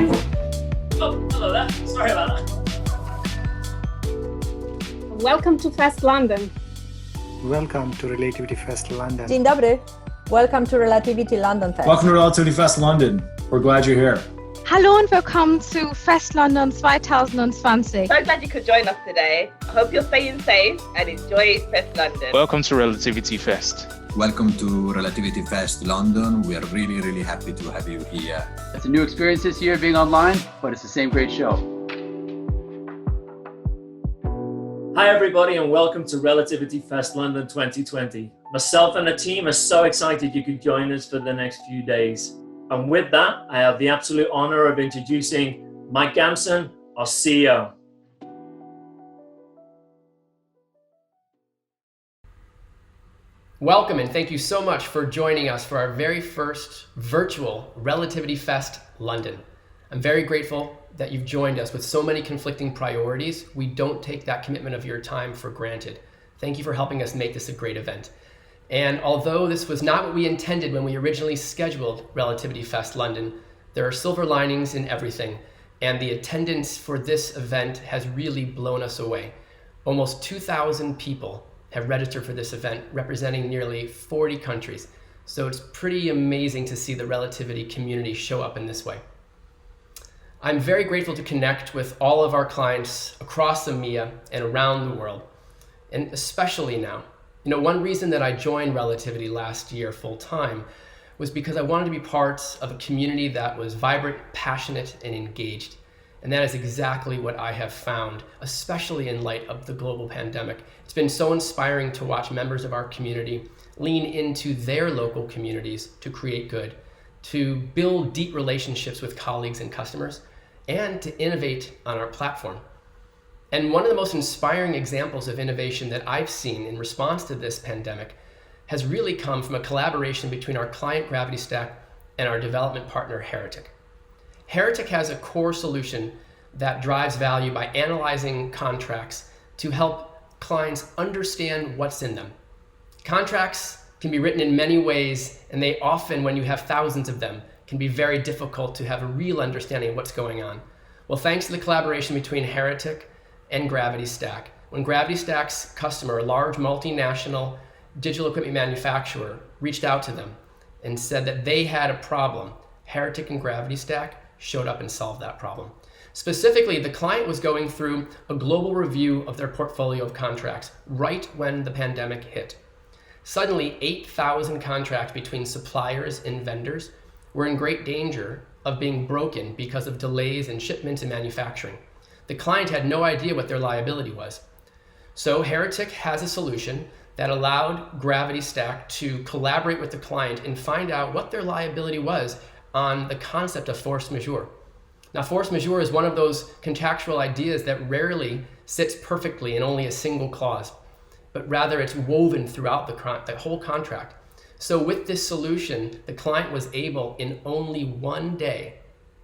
Oh, hello there. Sorry about that. Welcome to Fest London. Welcome to Relativity Fest London. Dzień dobry. Welcome to Relativity London Fest. Welcome to Relativity Fest London. We're glad you're here. Hallo und willkommen zu Fest London 2020. So glad you could join us today. I hope you're staying safe and enjoy Fest London. Welcome to Relativity Fest. Welcome to Relativity Fest London. We are really happy to have you here. It's a new experience this year being online, but it's the same great show. Hi, everybody, and welcome to Relativity Fest London 2020. Myself and the team are so excited you could join us for the next few days. And with that, I have the absolute honor of introducing Mike Gamson, our CEO. Welcome and thank you so much for joining us for our very first virtual Relativity Fest London. I'm very grateful that you've joined us with so many conflicting priorities. We don't take that commitment of your time for granted. Thank you for helping us make this a great event. And although this was not what we intended when we originally scheduled Relativity Fest London, there are silver linings in everything. And the attendance for this event has really blown us away. Almost 2,000 people have registered for this event, representing nearly 40 countries. So it's pretty amazing to see the Relativity community show up in this way. I'm very grateful to connect with all of our clients across EMEA and around the world, and especially now. You know, one reason that I joined Relativity last year full time was because I wanted to be part of a community that was vibrant, passionate, and engaged. And that is exactly what I have found, especially in light of the global pandemic. It's been so inspiring to watch members of our community lean into their local communities to create good, to build deep relationships with colleagues and customers, and to innovate on our platform. And one of the most inspiring examples of innovation that I've seen in response to this pandemic has really come from a collaboration between our client Gravity Stack and our development partner Heretic. Heretic has a core solution that drives value by analyzing contracts to help clients understand what's in them. Contracts can be written in many ways, and they often, when you have thousands of them, can be very difficult to have a real understanding of what's going on. Well, thanks to the collaboration between Heretic and Gravity Stack, when Gravity Stack's customer, a large multinational digital equipment manufacturer, reached out to them and said that they had a problem, Heretic and Gravity Stack showed up and solved that problem. Specifically, the client was going through a global review of their portfolio of contracts right when the pandemic hit. Suddenly, 8,000 contracts between suppliers and vendors were in great danger of being broken because of delays in shipments and manufacturing. The client had no idea what their liability was. So Heretic has a solution that allowed Gravity Stack to collaborate with the client and find out what their liability was on the concept of force majeure. Now, force majeure is one of those contractual ideas that rarely sits perfectly in only a single clause, but rather it's woven throughout the whole contract. So with this solution, the client was able in only one day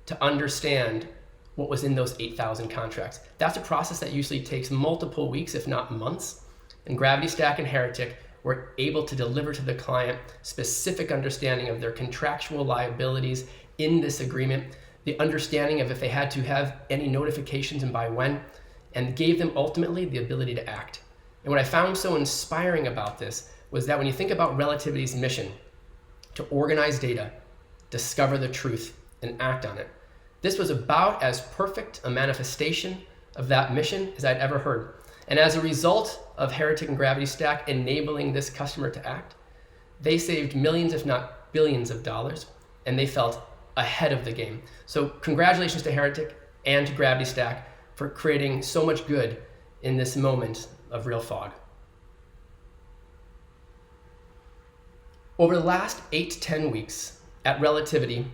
to understand what was in those 8,000 contracts. That's a process that usually takes multiple weeks, if not months. And Gravity Stack and Heretic were able to deliver to the client specific understanding of their contractual liabilities in this agreement, the understanding of if they had to have any notifications and by when, and gave them ultimately the ability to act. And what I found so inspiring about this was that when you think about Relativity's mission to organize data, discover the truth, and act on it, this was about as perfect a manifestation of that mission as I'd ever heard. And as a result of Heretic and Gravity Stack enabling this customer to act, they saved millions, if not billions of dollars, and they felt ahead of the game. So congratulations to Heretic and to Gravity Stack for creating so much good in this moment of real fog. Over the last 8 to 10 weeks at Relativity,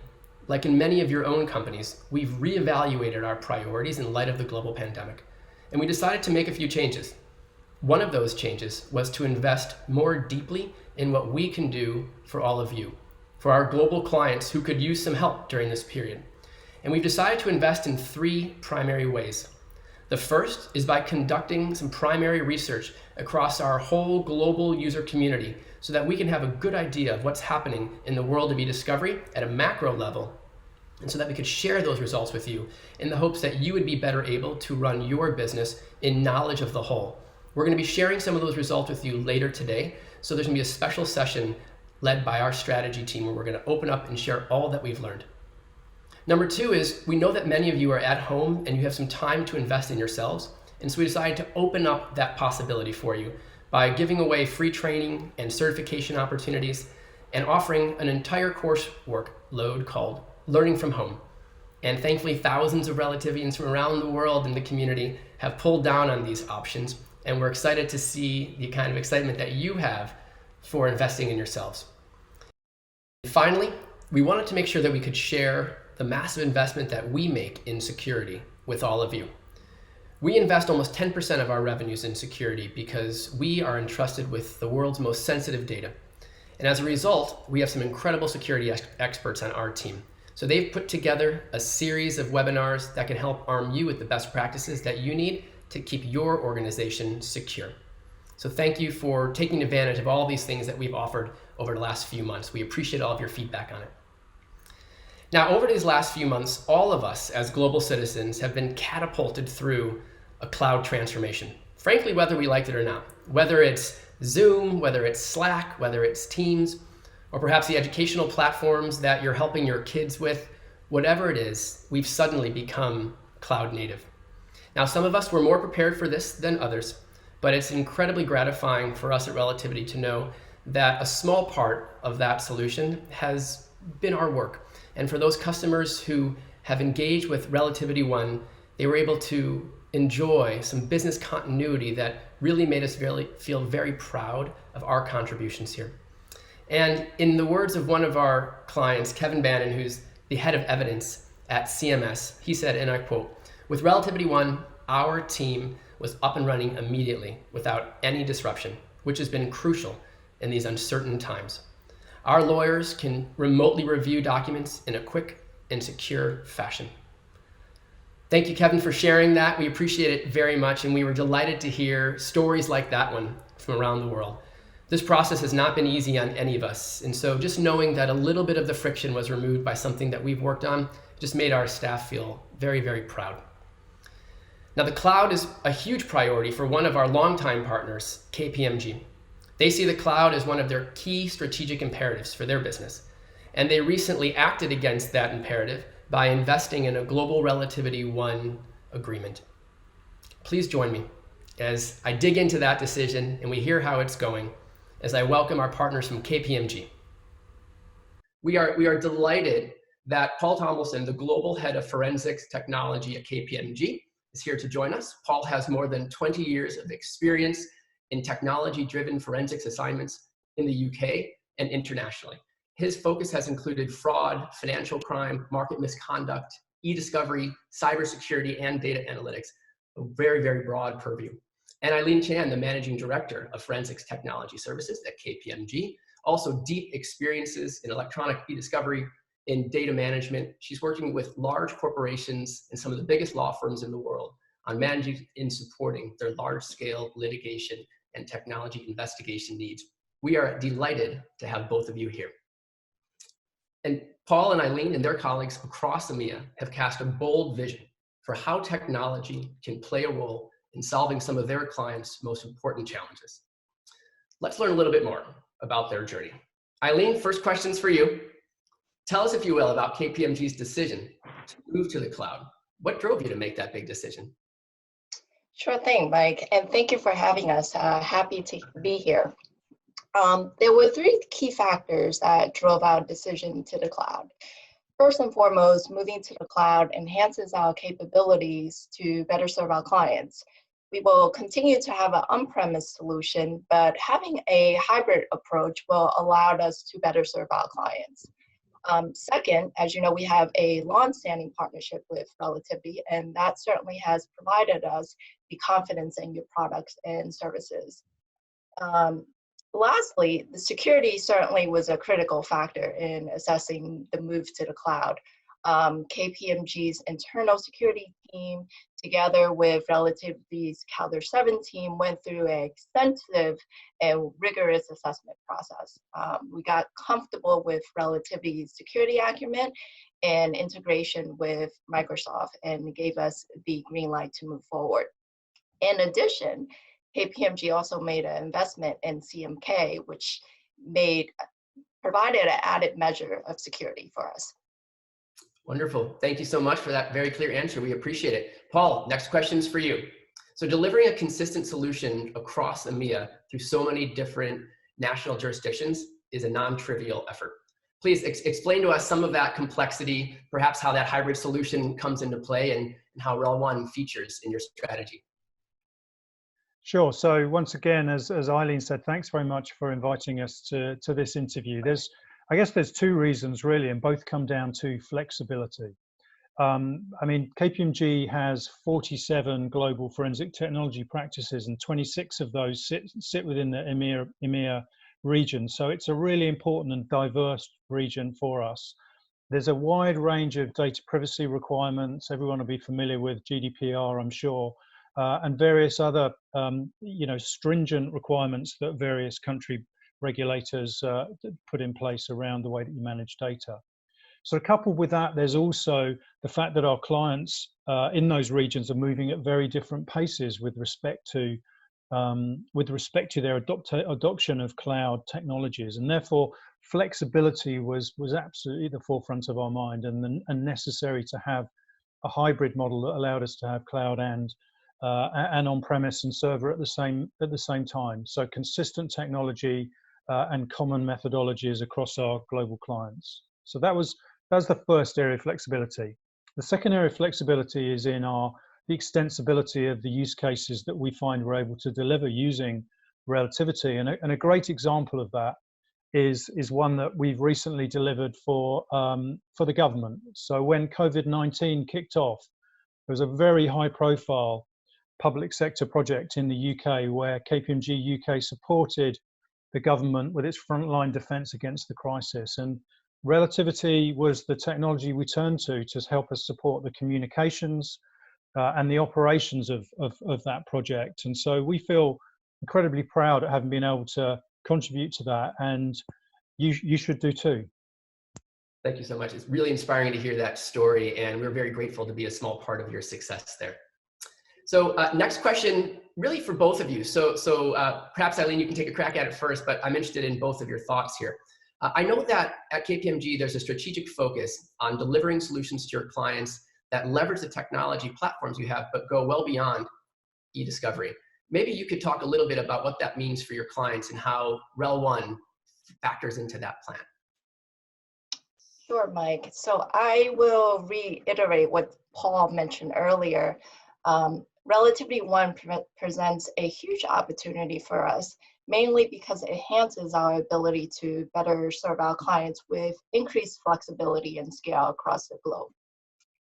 like in many of your own companies, we've reevaluated our priorities in light of the global pandemic. And we decided to make a few changes. One of those changes was to invest more deeply in what we can do for all of you, for our global clients who could use some help during this period. And we've decided to invest in 3 primary ways. The first is by conducting some primary research across our whole global user community so that we can have a good idea of what's happening in the world of e-discovery at a macro level and so that we could share those results with you in the hopes that you would be better able to run your business in knowledge of the whole. We're going to be sharing some of those results with you later today, so there's going to be a special session led by our strategy team where we're going to open up and share all that we've learned. Number two is, we know that many of you are at home and you have some time to invest in yourselves, and so we decided to open up that possibility for you by giving away free training and certification opportunities and offering an entire coursework load called Learning from Home. And thankfully, thousands of Relativians from around the world in the community have pulled down on these options, and we're excited to see the kind of excitement that you have for investing in yourselves. And finally, we wanted to make sure that we could share the massive investment that we make in security with all of you. We invest almost 10% of our revenues in security because we are entrusted with the world's most sensitive data. And as a result, we have some incredible security experts on our team. So they've put together a series of webinars that can help arm you with the best practices that you need to keep your organization secure. So thank you for taking advantage of all these things that we've offered over the last few months. We appreciate all of your feedback on it. Now, over these last few months, all of us as global citizens have been catapulted through a cloud transformation. Frankly, whether we liked it or not, whether it's Zoom, whether it's Slack, whether it's Teams, or perhaps the educational platforms that you're helping your kids with, whatever it is, we've suddenly become cloud native. Now, some of us were more prepared for this than others, but it's incredibly gratifying for us at Relativity to know that a small part of that solution has been our work. And for those customers who have engaged with Relativity One, they were able to enjoy some business continuity that really made us feel very proud of our contributions here. And in the words of one of our clients, Kevin Bannon, who's the head of evidence at CMS, he said, and I quote, "With Relativity One, our team was up and running immediately without any disruption, which has been crucial in these uncertain times. Our lawyers can remotely review documents in a quick and secure fashion." Thank you, Kevin, for sharing that. We appreciate it very much, and we were delighted to hear stories like that one from around the world. This process has not been easy on any of us, and so just knowing that a little bit of the friction was removed by something that we've worked on just made our staff feel very, very proud. Now, the cloud is a huge priority for one of our longtime partners, KPMG. They see the cloud as one of their key strategic imperatives for their business, and they recently acted against that imperative by investing in a global Relativity One agreement. Please join me as I dig into that decision and we hear how it's going, as I welcome our partners from KPMG. We are delighted that Paul Tomlinson, the global head of forensics technology at KPMG, is here to join us. Paul has more than 20 years of experience in technology-driven forensics assignments in the UK and internationally. His focus has included fraud, financial crime, market misconduct, e-discovery, cybersecurity, and data analytics, a very, very broad purview. And Eileen Chan, the Managing Director of Forensics Technology Services at KPMG, also deep experiences in electronic e-discovery, in data management. She's working with large corporations and some of the biggest law firms in the world on managing and supporting their large-scale litigation and technology investigation needs. We are delighted to have both of you here. And Paul and Eileen and their colleagues across EMEA have cast a bold vision for how technology can play a role in solving some of their clients' most important challenges. Let's learn a little bit more about their journey. Eileen, first question's for you. Tell us, if you will, about KPMG's decision to move to the cloud. What drove you to make that big decision? Sure thing, Mike, and thank you for having us. Happy to be here. There were three key factors that drove our decision to the cloud. First and foremost, moving to the cloud enhances our capabilities to better serve our clients. We will continue to have an on-premise solution, but having a hybrid approach will allow us to better serve our clients. Second, as you know, we have a long-standing partnership with Relativity, and that certainly has provided us the confidence in your products and services. Lastly, the security certainly was a critical factor in assessing the move to the cloud. KPMG's internal security team, together with Relativity's Calder 7 team, went through an extensive and rigorous assessment process. We got comfortable with Relativity's security acumen and integration with Microsoft, and gave us the green light to move forward. In addition, KPMG also made an investment in CMK, which provided an added measure of security for us. Wonderful. Thank you so much for that very clear answer. We appreciate it. Paul, next question is for you. So delivering a consistent solution across EMEA through so many different national jurisdictions is a non-trivial effort. Please explain to us some of that complexity, perhaps how that hybrid solution comes into play, and how Rel1 features in your strategy. Sure. So once again, as Eileen said, thanks very much for inviting us to this interview. I guess there's two reasons really, and both come down to flexibility. I mean, KPMG has 47 global forensic technology practices, and 26 of those sit within the EMEA region. So it's a really important and diverse region for us. There's a wide range of data privacy requirements. Everyone will be familiar with GDPR, I'm sure, and various other, stringent requirements that various country regulators put in place around the way that you manage data. So coupled with that, there's also the fact that our clients in those regions are moving at very different paces with respect to their adoption of cloud technologies, and therefore flexibility was absolutely the forefront of our mind, and necessary to have a hybrid model that allowed us to have cloud and on-premise and server at the same time. So consistent technology and common methodologies across our global clients. So that's the first area of flexibility. The second area of flexibility is in the extensibility of the use cases that we find we're able to deliver using Relativity. And a great example of that is one that we've recently delivered for the government. So when COVID-19 kicked off, there was a very high profile public sector project in the UK where KPMG UK supported the government with its frontline defense against the crisis. And Relativity was the technology we turned to help us support the communications and the operations of that project. And so we feel incredibly proud at having been able to contribute to that, and you should do too. Thank you so much. It's really inspiring to hear that story, and we're very grateful to be a small part of your success there. So next question, really for both of you. So perhaps Eileen, you can take a crack at it first, but I'm interested in both of your thoughts here. I know that at KPMG, there's a strategic focus on delivering solutions to your clients that leverage the technology platforms you have, but go well beyond e-discovery. Maybe you could talk a little bit about what that means for your clients and how Rel1 factors into that plan. Sure, Mike. So I will reiterate what Paul mentioned earlier. Relativity One presents a huge opportunity for us, mainly because it enhances our ability to better serve our clients with increased flexibility and scale across the globe.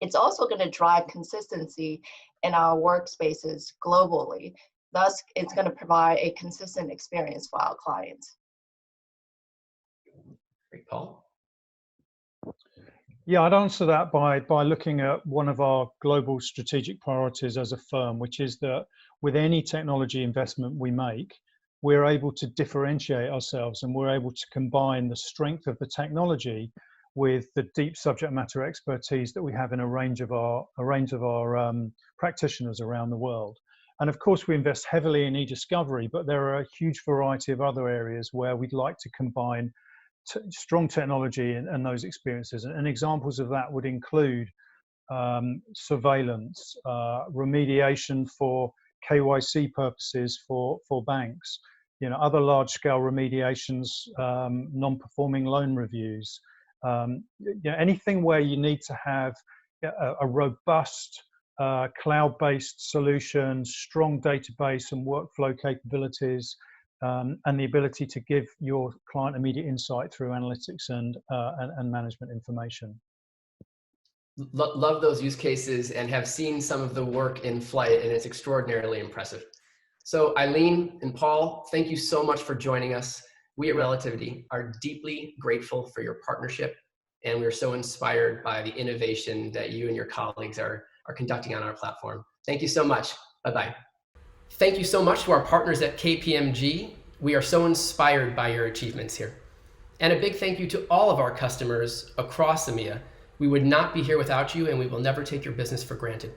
It's also going to drive consistency in our workspaces globally. Thus, it's going to provide a consistent experience for our clients. Great, Paul. Yeah, I'd answer that by looking at one of our global strategic priorities as a firm, which is that with any technology investment we make, we're able to differentiate ourselves, and we're able to combine the strength of the technology with the deep subject matter expertise that we have in a range of our practitioners around the world. And of course, we invest heavily in e-discovery, but there are a huge variety of other areas where we'd like to combine strong technology and those experiences. And examples of that would include surveillance, remediation for KYC purposes for banks, other large-scale remediations, non-performing loan reviews, anything where you need to have a robust cloud-based solution, strong database and workflow capabilities, and the ability to give your client immediate insight through analytics and management information. Love those use cases and have seen some of the work in flight, and it's extraordinarily impressive. So Eileen and Paul, thank you so much for joining us. We at Relativity are deeply grateful for your partnership and we're so inspired by the innovation that you and your colleagues are conducting on our platform. Thank you so much. Bye-bye. Thank you so much to our partners at KPMG. We are so inspired by your achievements here. And a big thank you to all of our customers across EMEA. We would not be here without you, and we will never take your business for granted.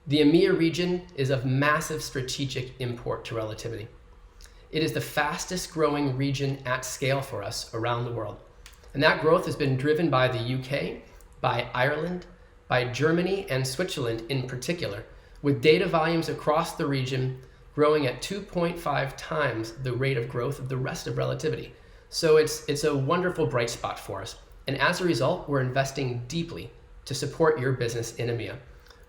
The EMEA region is of massive strategic import to Relativity. It is the fastest growing region at scale for us around the world. And that growth has been driven by the UK, by Ireland, by Germany and Switzerland in particular, with data volumes across the region growing at 2.5 times the rate of growth of the rest of Relativity. So it's a wonderful bright spot for us. And as a result, we're investing deeply to support your business in EMEA,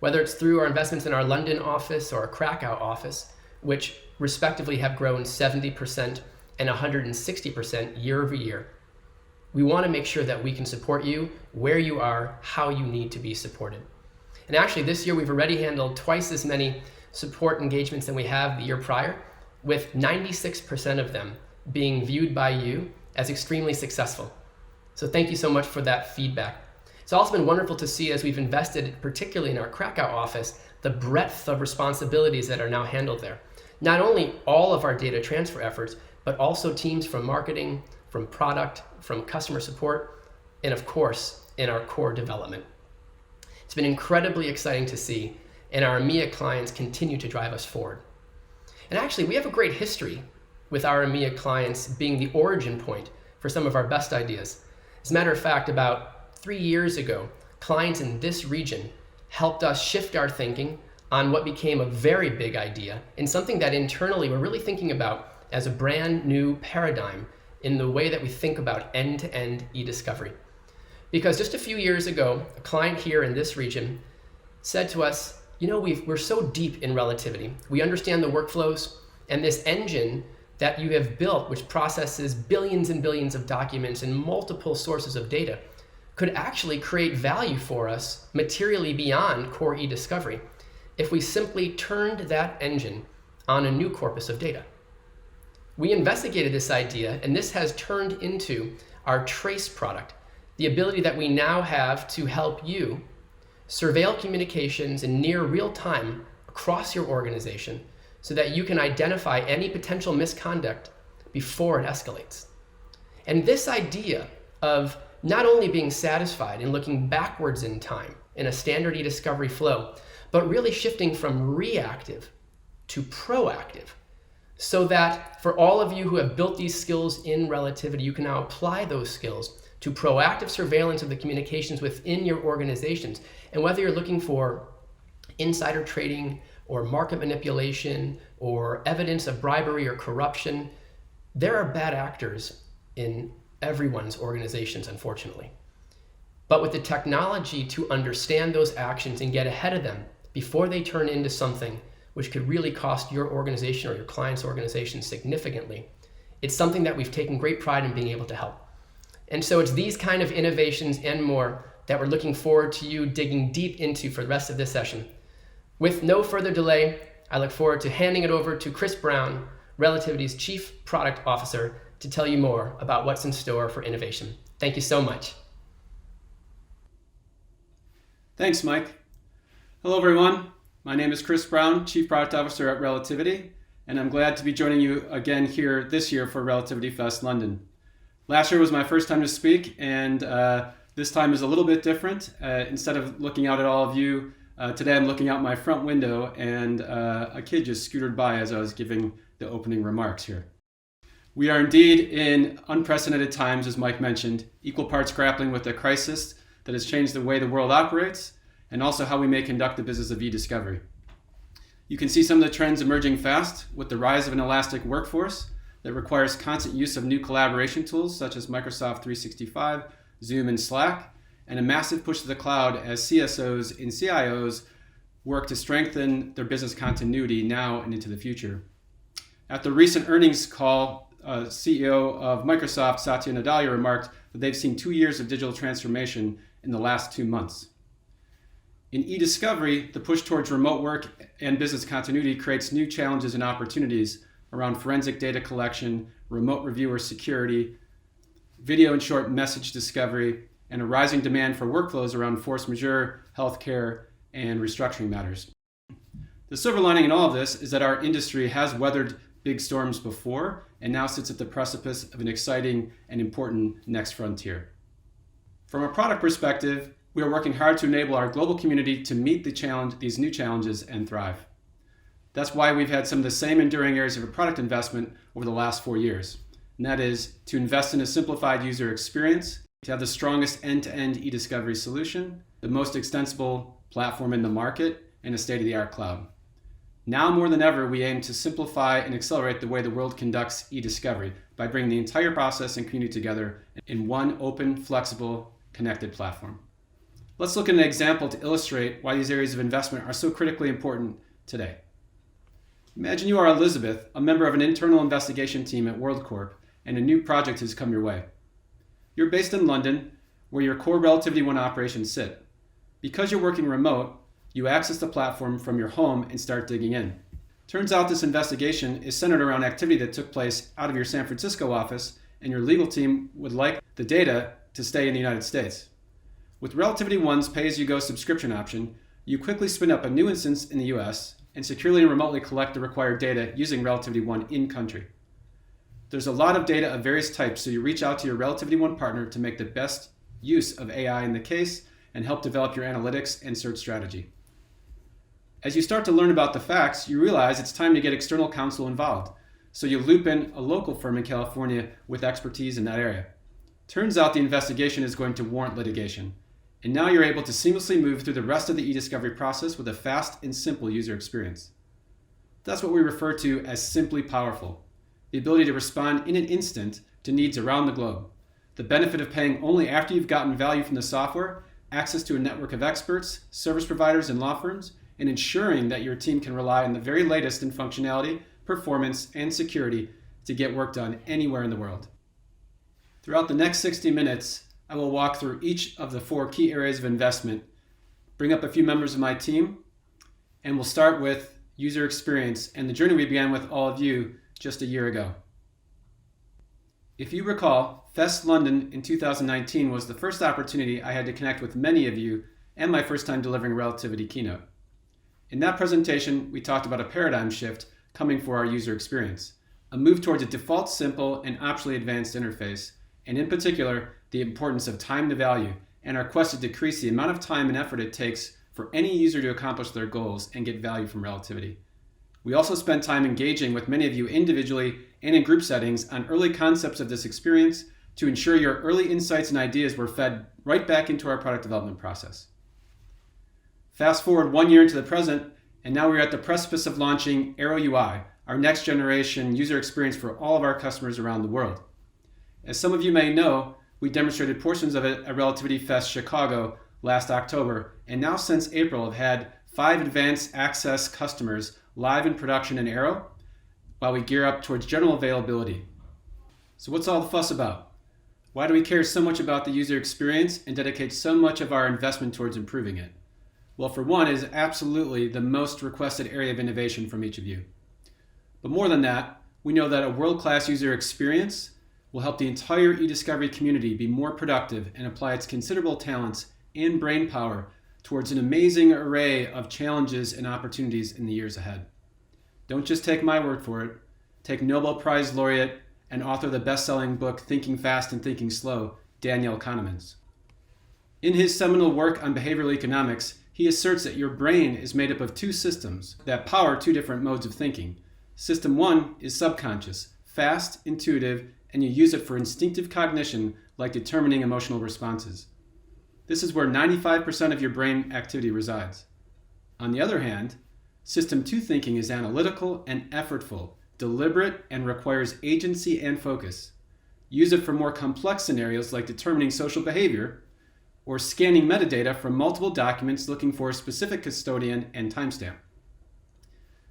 whether it's through our investments in our London office or our Krakow office, which respectively have grown 70% and 160% year over year. We want to make sure that we can support you where you are, how you need to be supported. And actually this year we've already handled twice as many support engagements than we have the year prior, with 96% of them being viewed by you as extremely successful. So thank you so much for that feedback. It's also been wonderful to see, as we've invested, particularly in our Krakow office, the breadth of responsibilities that are now handled there. Not only all of our data transfer efforts, but also teams from marketing, from product, from customer support, and of course, in our core development. It's been incredibly exciting to see, and our EMEA clients continue to drive us forward. And actually, we have a great history with our EMEA clients being the origin point for some of our best ideas. As a matter of fact, about 3 years ago, clients in this region helped us shift our thinking on what became a very big idea and something that internally we're really thinking about as a brand new paradigm in the way that we think about end-to-end e-discovery. Because just a few years ago, a client here in this region said to us, you know, we're so deep in Relativity. We understand the workflows, and this engine that you have built, which processes billions and billions of documents and multiple sources of data, could actually create value for us materially beyond core e-discovery if we simply turned that engine on a new corpus of data. We investigated this idea, and this has turned into our Trace product, the ability that we now have to help you surveil communications in near real time across your organization so that you can identify any potential misconduct before it escalates. And this idea of not only being satisfied in looking backwards in time in a standard e-discovery flow, but really shifting from reactive to proactive, so that for all of you who have built these skills in Relativity, you can now apply those skills to proactive surveillance of the communications within your organizations. And whether you're looking for insider trading or market manipulation or evidence of bribery or corruption, there are bad actors in everyone's organizations, unfortunately. But with the technology to understand those actions and get ahead of them before they turn into something which could really cost your organization or your client's organization significantly, it's something that we've taken great pride in being able to help. And so it's these kind of innovations and more that we're looking forward to you digging deep into for the rest of this session. With no further delay, I look forward to handing it over to Chris Brown, Relativity's Chief Product Officer, to tell you more about what's in store for innovation. Thank you so much. Thanks, Mike. Hello, everyone. My name is Chris Brown, Chief Product Officer at Relativity, and I'm glad to be joining you again here this year for Relativity Fest London. Last year was my first time to speak, and this time is a little bit different. Instead of looking out at all of you, today I'm looking out my front window, and a kid just scooted by as I was giving the opening remarks here. We are indeed in unprecedented times, as Mike mentioned, equal parts grappling with a crisis that has changed the way the world operates and also how we may conduct the business of e-discovery. You can see some of the trends emerging fast with the rise of an elastic workforce that requires constant use of new collaboration tools such as Microsoft 365, Zoom, and Slack, and a massive push to the cloud as CSOs and CIOs work to strengthen their business continuity now and into the future. At the recent earnings call, CEO of Microsoft, Satya Nadella, remarked that they've seen 2 years of digital transformation in the last 2 months. In e-discovery, the push towards remote work and business continuity creates new challenges and opportunities around forensic data collection, remote reviewer security, video and short message discovery, and a rising demand for workflows around force majeure, healthcare, and restructuring matters. The silver lining in all of this is that our industry has weathered big storms before and now sits at the precipice of an exciting and important next frontier. From a product perspective, we are working hard to enable our global community to meet these new challenges and thrive. That's why we've had some of the same enduring areas of product investment over the last 4 years. And that is to invest in a simplified user experience, to have the strongest end-to-end e-discovery solution, the most extensible platform in the market, and a state-of-the-art cloud. Now more than ever, we aim to simplify and accelerate the way the world conducts e-discovery by bringing the entire process and community together in one open, flexible, connected platform. Let's look at an example to illustrate why these areas of investment are so critically important today. Imagine you are Elizabeth, a member of an internal investigation team at WorldCorp, and a new project has come your way. You're based in London, where your core Relativity One operations sit. Because you're working remote, you access the platform from your home and start digging in. Turns out this investigation is centered around activity that took place out of your San Francisco office, and your legal team would like the data to stay in the United States. With Relativity One's pay-as-you-go subscription option, you quickly spin up a new instance in the US and securely and remotely collect the required data using Relativity One in-country. There's a lot of data of various types, so you reach out to your Relativity One partner to make the best use of AI in the case and help develop your analytics and search strategy. As you start to learn about the facts, you realize it's time to get external counsel involved, so you loop in a local firm in California with expertise in that area. Turns out the investigation is going to warrant litigation, and now you're able to seamlessly move through the rest of the e-discovery process with a fast and simple user experience. That's what we refer to as simply powerful. The ability to respond in an instant to needs around the globe. The benefit of paying only after you've gotten value from the software, access to a network of experts, service providers, and law firms, and ensuring that your team can rely on the very latest in functionality, performance, and security to get work done anywhere in the world. Throughout the next 60 minutes, I will walk through each of the 4 key areas of investment, bring up a few members of my team, and we'll start with user experience and the journey we began with all of you just a year ago. If you recall, Fest London in 2019 was the first opportunity I had to connect with many of you and my first time delivering Relativity Keynote. In that presentation, we talked about a paradigm shift coming for our user experience, a move towards a default simple and optionally advanced interface, and in particular, the importance of time to value and our quest to decrease the amount of time and effort it takes for any user to accomplish their goals and get value from Relativity. We also spent time engaging with many of you individually and in group settings on early concepts of this experience to ensure your early insights and ideas were fed right back into our product development process. Fast forward 1 year into the present, and now we're at the precipice of launching Aero UI, our next generation user experience for all of our customers around the world. As some of you may know, we demonstrated portions of it at Relativity Fest Chicago last October, and now since April have had 5 advanced access customers live in production in Aero, while we gear up towards general availability. So what's all the fuss about? Why do we care so much about the user experience and dedicate so much of our investment towards improving it? Well, for one, it is absolutely the most requested area of innovation from each of you. But more than that, we know that a world-class user experience will help the entire e-discovery community be more productive and apply its considerable talents and brain power towards an amazing array of challenges and opportunities in the years ahead. Don't just take my word for it. Take Nobel Prize laureate and author of the best-selling book Thinking Fast and Thinking Slow, Daniel Kahneman's. In his seminal work on behavioral economics, he asserts that your brain is made up of 2 systems that power 2 different modes of thinking. System 1 is subconscious, fast, intuitive, and you use it for instinctive cognition like determining emotional responses. This is where 95% of your brain activity resides. On the other hand, System 2 thinking is analytical and effortful, deliberate, and requires agency and focus. Use it for more complex scenarios like determining social behavior, or scanning metadata from multiple documents looking for a specific custodian and timestamp.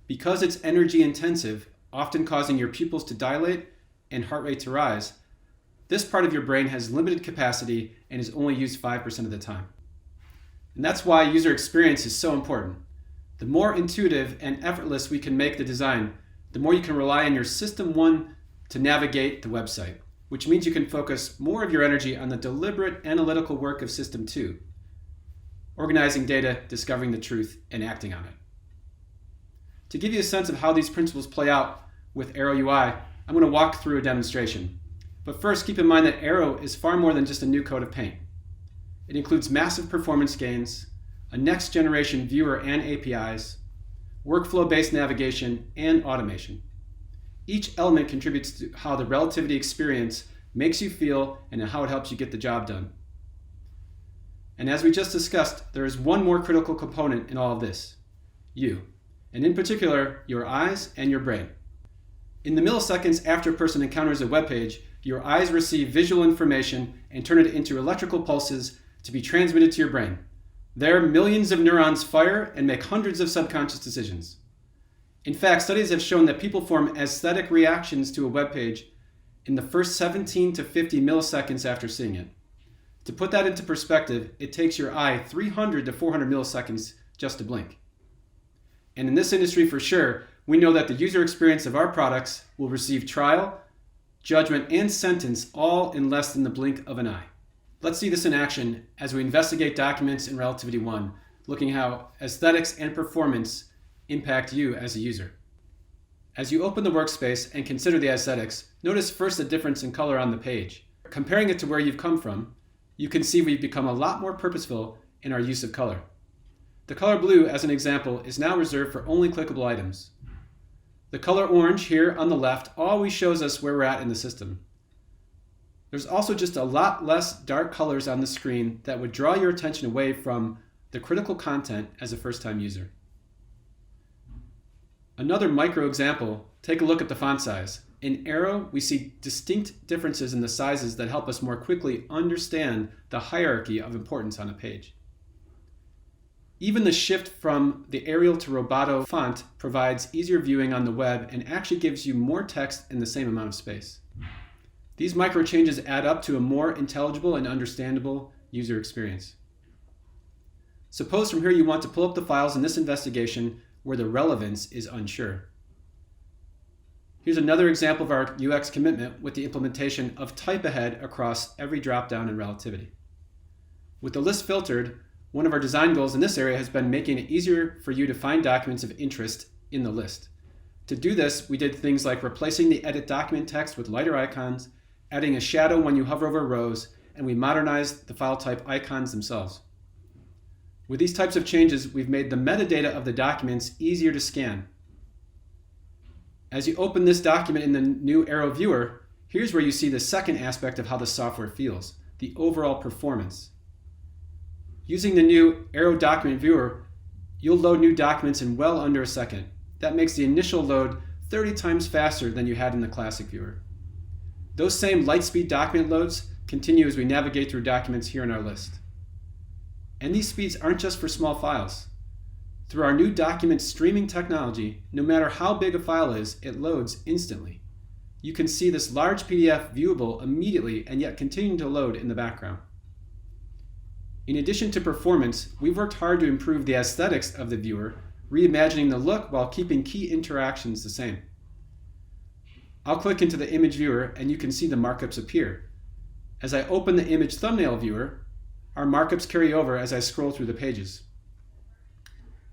Because it's energy intensive, often causing your pupils to dilate and heart rate to rise, this part of your brain has limited capacity and is only used 5% of the time. And that's why user experience is so important. The more intuitive and effortless we can make the design, the more you can rely on your System 1 to navigate the website. which means you can focus more of your energy on the deliberate analytical work of System 2, organizing data, discovering the truth, and acting on it. To give you a sense of how these principles play out with Aero UI, I'm going to walk through a demonstration. But first, keep in mind that Aero is far more than just a new coat of paint. It includes massive performance gains, a next-generation viewer and APIs, workflow-based navigation, and automation. Each element contributes to how the relativity experience makes you feel and how it helps you get the job done. And as we just discussed, there is one more critical component in all of this: you, and in particular, your eyes and your brain. In the milliseconds after a person encounters a web page, your eyes receive visual information and turn it into electrical pulses to be transmitted to your brain. There, millions of neurons fire and make hundreds of subconscious decisions. In fact, studies have shown that people form aesthetic reactions to a web page in the first 17 to 50 milliseconds after seeing it. To put that into perspective, it takes your eye 300 to 400 milliseconds just to blink. And in this industry, for sure, we know that the user experience of our products will receive trial, judgment, and sentence all in less than the blink of an eye. Let's see this in action as we investigate documents in Relativity 1, looking how aesthetics and performance impact you as a user. As you open the workspace and consider the aesthetics, notice first the difference in color on the page. Comparing it to where you've come from, you can see we've become a lot more purposeful in our use of color. The color blue, as an example, is now reserved for only clickable items. The color orange here on the left always shows us where we're at in the system. There's also just a lot less dark colors on the screen that would draw your attention away from the critical content as a first-time user. Another micro example, take a look at the font size. In Aero, we see distinct differences in the sizes that help us more quickly understand the hierarchy of importance on a page. Even the shift from the Arial to Roboto font provides easier viewing on the web and actually gives you more text in the same amount of space. These micro changes add up to a more intelligible and understandable user experience. Suppose from here you want to pull up the files in this investigation where the relevance is unsure. Here's another example of our UX commitment with the implementation of type ahead across every dropdown in Relativity. With the list filtered, one of our design goals in this area has been making it easier for you to find documents of interest in the list. To do this, we did things like replacing the edit document text with lighter icons, adding a shadow when you hover over rows, and we modernized the file type icons themselves. With these types of changes, we've made the metadata of the documents easier to scan. As you open this document in the new Aero viewer, here's where you see the second aspect of how the software feels, the overall performance. Using the new Aero document viewer, you'll load new documents in well under a second. That makes the initial load 30 times faster than you had in the classic viewer. Those same light-speed document loads continue as we navigate through documents here in our list. And these speeds aren't just for small files. Through our new document streaming technology, no matter how big a file is, it loads instantly. You can see this large PDF viewable immediately and yet continuing to load in the background. In addition to performance, we've worked hard to improve the aesthetics of the viewer, reimagining the look while keeping key interactions the same. I'll click into the image viewer and you can see the markups appear. As I open the image thumbnail viewer, our markups carry over as I scroll through the pages.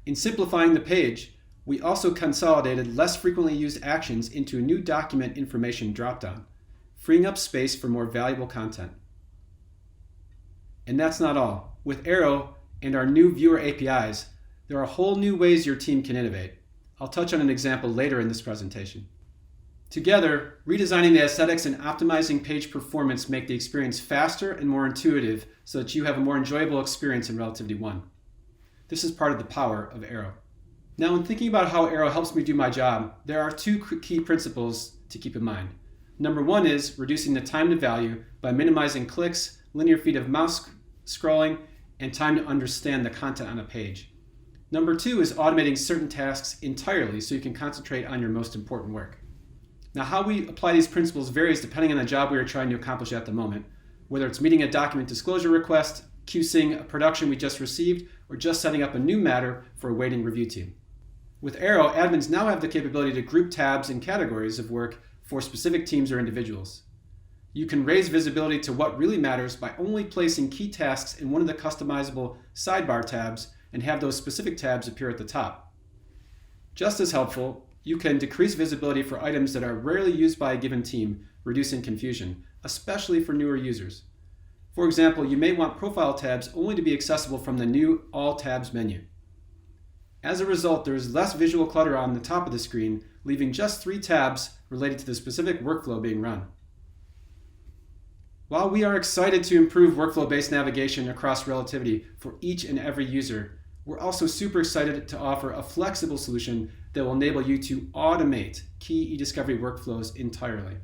In simplifying the page, we also consolidated less frequently used actions into a new document information dropdown, freeing up space for more valuable content. And that's not all. With Aero and our new viewer APIs, there are whole new ways your team can innovate. I'll touch on an example later in this presentation. Together, redesigning the aesthetics and optimizing page performance make the experience faster and more intuitive so that you have a more enjoyable experience in Relativity 1. This is part of the power of Aero. Now, in thinking about how Aero helps me do my job, there are two key principles to keep in mind. Number one is reducing the time to value by minimizing clicks, linear feet of mouse scrolling, and time to understand the content on a page. Number two is automating certain tasks entirely so you can concentrate on your most important work. Now, how we apply these principles varies depending on the job we are trying to accomplish at the moment, whether it's meeting a document disclosure request, QCing a production we just received, or just setting up a new matter for a waiting review team. With Aero, admins now have the capability to group tabs and categories of work for specific teams or individuals. You can raise visibility to what really matters by only placing key tasks in one of the customizable sidebar tabs and have those specific tabs appear at the top. Just as helpful, you can decrease visibility for items that are rarely used by a given team, reducing confusion, especially for newer users. For example, you may want profile tabs only to be accessible from the new All Tabs menu. As a result, there is less visual clutter on the top of the screen, leaving just 3 tabs related to the specific workflow being run. While we are excited to improve workflow-based navigation across Relativity for each and every user, we're also super excited to offer a flexible solution that will enable you to automate key eDiscovery workflows entirely.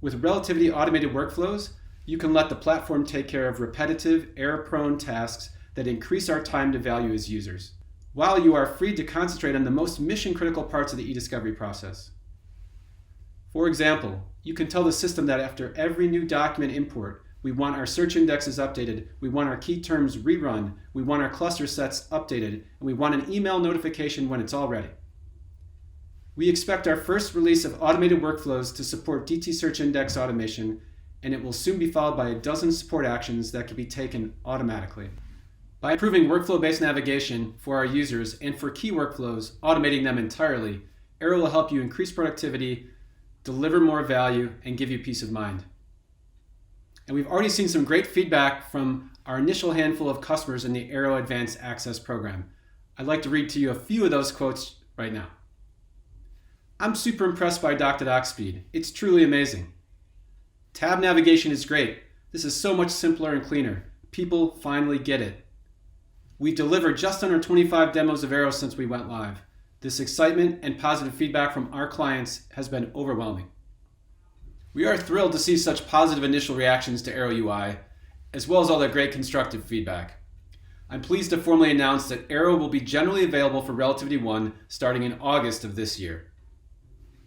With Relativity Automated Workflows, you can let the platform take care of repetitive, error-prone tasks that increase our time to value as users, while you are free to concentrate on the most mission-critical parts of the eDiscovery process. For example, you can tell the system that after every new document import, we want our search indexes updated, we want our key terms rerun, we want our cluster sets updated, and we want an email notification when it's all ready. We expect our first release of automated workflows to support DT search index automation, and it will soon be followed by a dozen support actions that can be taken automatically. By improving workflow-based navigation for our users and for key workflows, automating them entirely, Arrow will help you increase productivity, deliver more value, and give you peace of mind. And we've already seen some great feedback from our initial handful of customers in the Arrow Advanced Access program. I'd like to read to you a few of those quotes right now. I'm super impressed by doc-to-doc speed. It's truly amazing. Tab navigation is great. This is so much simpler and cleaner. People finally get it. We've delivered just under 25 demos of Arrow since we went live. This excitement and positive feedback from our clients has been overwhelming. We are thrilled to see such positive initial reactions to Arrow UI, as well as all the great constructive feedback. I'm pleased to formally announce that Arrow will be generally available for Relativity 1 starting in August of this year.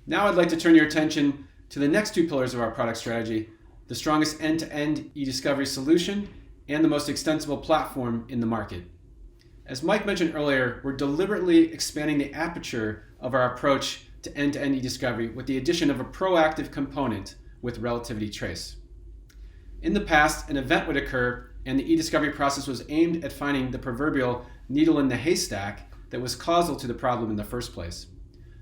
Now I'd like to turn your attention to the next 2 pillars of our product strategy, the strongest end-to-end eDiscovery solution and the most extensible platform in the market. As Mike mentioned earlier, we're deliberately expanding the aperture of our approach to end-to-end eDiscovery with the addition of a proactive component with Relativity Trace. In the past, an event would occur and the eDiscovery process was aimed at finding the proverbial needle in the haystack that was causal to the problem in the first place.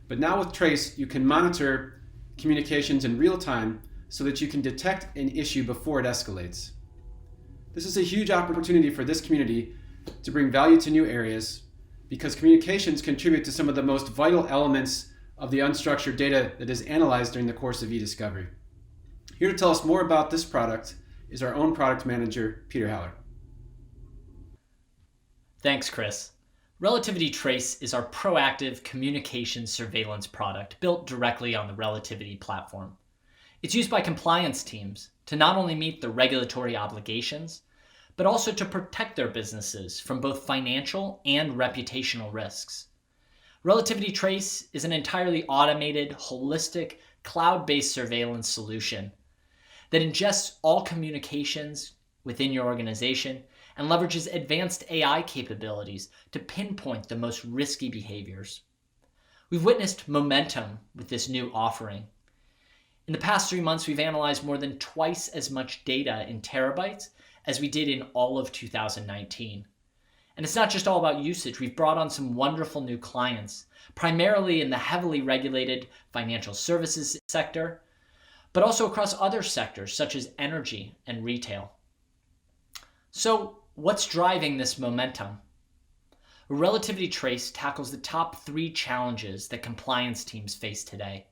But now with Trace, you can monitor communications in real time so that you can detect an issue before it escalates. This is a huge opportunity for this community to bring value to new areas because communications contribute to some of the most vital elements of the unstructured data that is analyzed during the course of eDiscovery. Here to tell us more about this product is our own product manager, Peter Haller. Thanks, Chris. Relativity Trace is our proactive communication surveillance product built directly on the Relativity platform. It's used by compliance teams to not only meet the regulatory obligations, but also to protect their businesses from both financial and reputational risks. Relativity Trace is an entirely automated, holistic, cloud-based surveillance solution that ingests all communications within your organization and leverages advanced AI capabilities to pinpoint the most risky behaviors. We've witnessed momentum with this new offering. In the past 3 months, we've analyzed more than twice as much data in terabytes as we did in all of 2019. And it's not just all about usage. We've brought on some wonderful new clients, primarily in the heavily regulated financial services sector, but also across other sectors such as energy and retail. So, what's driving this momentum? Relativity Trace tackles the top 3 challenges that compliance teams face today.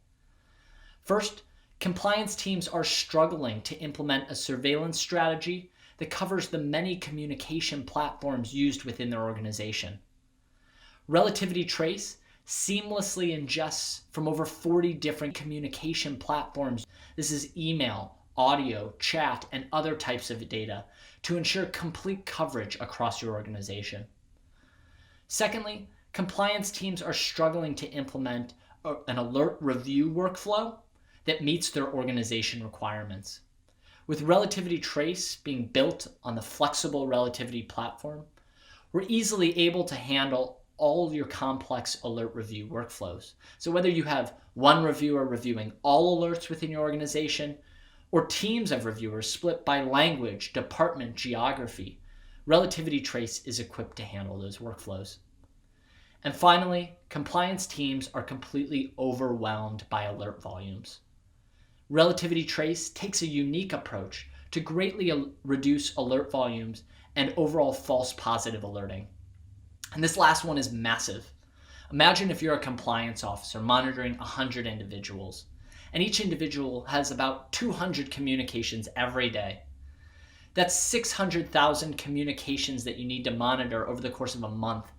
First, compliance teams are struggling to implement a surveillance strategy that covers the many communication platforms used within their organization. Relativity Trace seamlessly ingests from over 40 different communication platforms. This is email, audio, chat, and other types of data to ensure complete coverage across your organization. Secondly, compliance teams are struggling to implement an alert review workflow that meets their organization requirements. With Relativity Trace being built on the flexible Relativity platform, we're easily able to handle all of your complex alert review workflows. So whether you have one reviewer reviewing all alerts within your organization, or teams of reviewers split by language, department, geography, Relativity Trace is equipped to handle those workflows. And finally, compliance teams are completely overwhelmed by alert volumes. Relativity Trace takes a unique approach to greatly reduce alert volumes and overall false positive alerting. And this last one is massive. Imagine if you're a compliance officer monitoring 100 individuals, and each individual has about 200 communications every day. That's 600,000 communications that you need to monitor over the course of a month.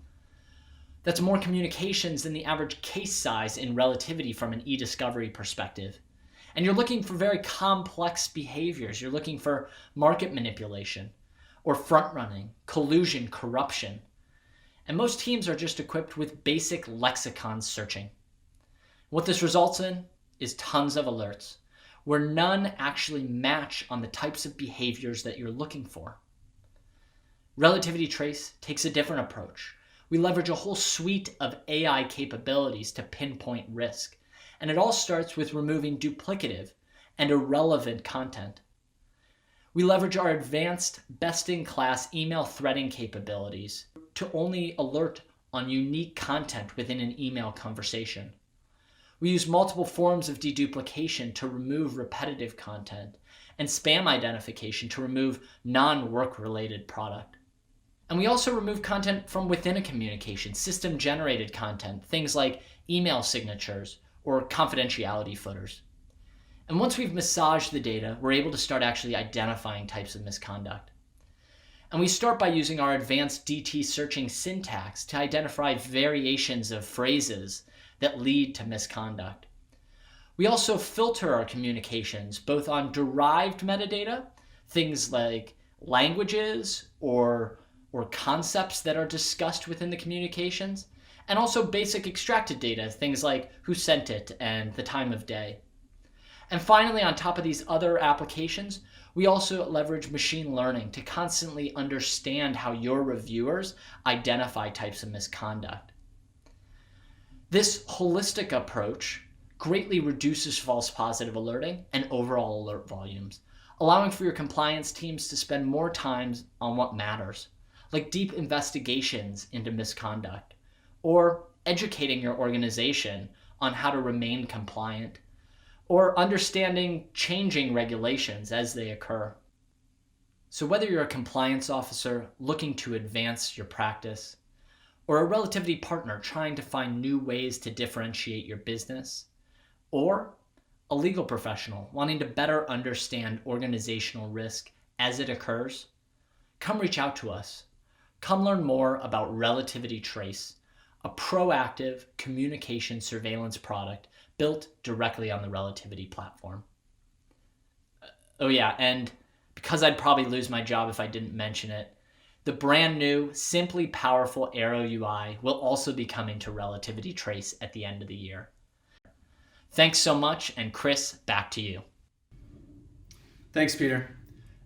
That's more communications than the average case size in Relativity from an e-discovery perspective. And you're looking for very complex behaviors. You're looking for market manipulation or front running, collusion, corruption. And most teams are just equipped with basic lexicon searching. What this results in is tons of alerts, where none actually match on the types of behaviors that you're looking for. Relativity Trace takes a different approach. We leverage a whole suite of AI capabilities to pinpoint risk, and it all starts with removing duplicative and irrelevant content. We leverage our advanced, best-in-class email threading capabilities to only alert on unique content within an email conversation. We use multiple forms of deduplication to remove repetitive content and spam identification to remove non-work related product. And we also remove content from within a communication, system-generated content, things like email signatures or confidentiality footers. And once we've massaged the data, we're able to start actually identifying types of misconduct. And we start by using our advanced DT searching syntax to identify variations of phrases that lead to misconduct. We also filter our communications both on derived metadata, things like languages or concepts that are discussed within the communications, and also basic extracted data, things like who sent it and the time of day. And finally, on top of these other applications, we also leverage machine learning to constantly understand how your reviewers identify types of misconduct. This holistic approach greatly reduces false positive alerting and overall alert volumes, allowing for your compliance teams to spend more time on what matters, like deep investigations into misconduct, or educating your organization on how to remain compliant, or understanding changing regulations as they occur. So whether you're a compliance officer looking to advance your practice, or a Relativity partner trying to find new ways to differentiate your business, or a legal professional wanting to better understand organizational risk as it occurs, come reach out to us. Come learn more about Relativity Trace, a proactive communication surveillance product built directly on the Relativity platform. Oh yeah, and because I'd probably lose my job if I didn't mention it, the brand new, simply powerful Aero UI will also be coming to Relativity Trace at the end of the year. Thanks so much, and Chris, back to you. Thanks, Peter.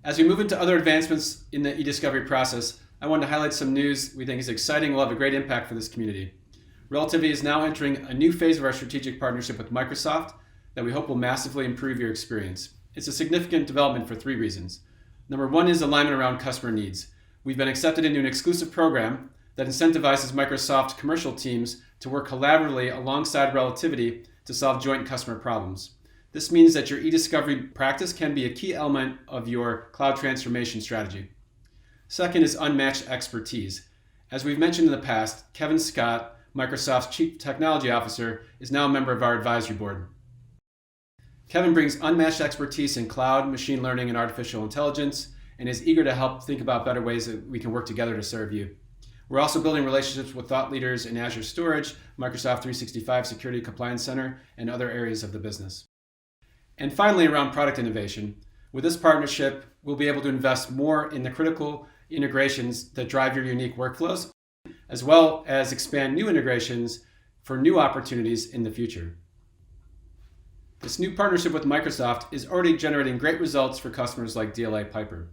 As we move into other advancements in the e-discovery process, I want to highlight some news we think is exciting and will have a great impact for this community. Relativity is now entering a new phase of our strategic partnership with Microsoft that we hope will massively improve your experience. It's a significant development for 3 reasons. Number 1 is alignment around customer needs. We've been accepted into an exclusive program that incentivizes Microsoft commercial teams to work collaboratively alongside Relativity to solve joint customer problems. This means that your e-discovery practice can be a key element of your cloud transformation strategy. Second is unmatched expertise. As we've mentioned in the past, Kevin Scott, Microsoft's Chief Technology Officer, is now a member of our advisory board. Kevin brings unmatched expertise in cloud, machine learning, and artificial intelligence, and is eager to help think about better ways that we can work together to serve you. We're also building relationships with thought leaders in Azure Storage, Microsoft 365 Security Compliance Center, and other areas of the business. And finally, around product innovation. With this partnership, we'll be able to invest more in the critical integrations that drive your unique workflows, as well as expand new integrations for new opportunities in the future. This new partnership with Microsoft is already generating great results for customers like DLA Piper.